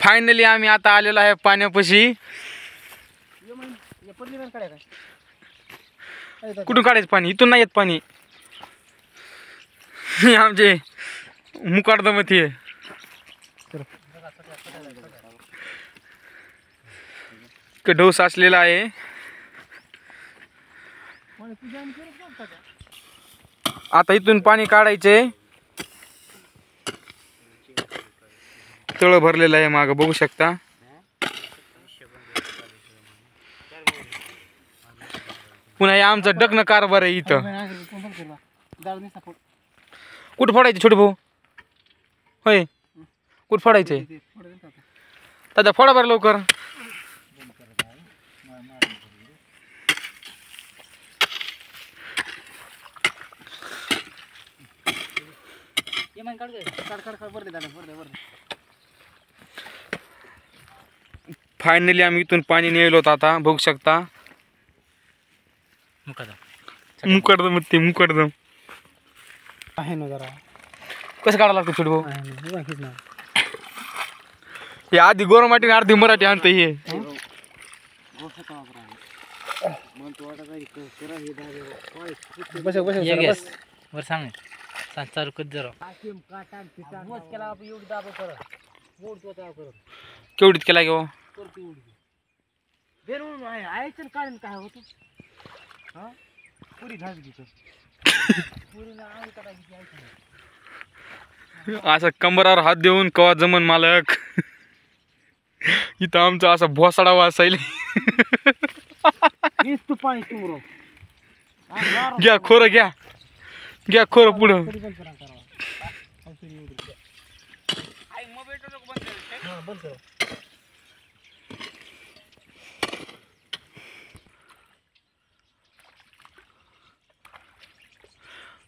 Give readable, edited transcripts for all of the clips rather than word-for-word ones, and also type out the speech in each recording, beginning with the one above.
Finally आम्ही आता आलेलो आहे पाण्यापाशी. कुठून काढायचं पाणी? इथून नाही येत पाणी. आमचे मुकाडदमती आहे. ढोस असलेला आहे. आता इथून पाणी काढायचे. तळ भरलेलं आहे मागं बघू शकता. पुन्हा हे आमचं डकन कारभार आहे इथं. कुठं फोडायचे छोटे भाऊ? होय कुठं फोडायचे? दादा फोडा बरं लवकर. फायनली आम्ही इथून पाणी नेलो होतं. आता बघू शकता मुकडदम ते मुकडदम आहे ना जरा. कसं काढायला लागतं छोटे भाऊ? हे आधी गोरमाटी अर्धी मराठी आणतं हे. वर सांग चालू कधी जरा केवढीत केला घेऊ? काय होत असं कंबरावर हात देऊन कवा जमन मालक. इथं आमचा असा भोसाडा वाचायला. घ्या खोरं घ्या. घ्या खोरं पुढं.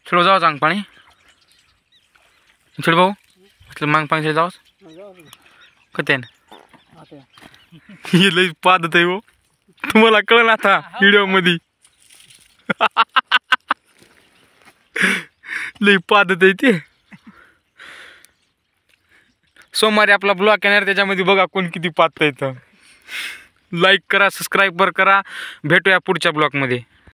छोड जाऊ चांग पाणी. छोड भाऊ मांग पाणी जाऊ कते लई पादत आहे हो. तुम्हाला कळलं आता व्हिडिओ मध्ये. लई पादत आहे ते. सोमवारी आपला ब्लॉग येणार त्याच्यामध्ये बघा कोण किती पादत येतं. लाईक करा सबस्क्राईब करा. भेटूया पुढच्या ब्लॉग मध्ये.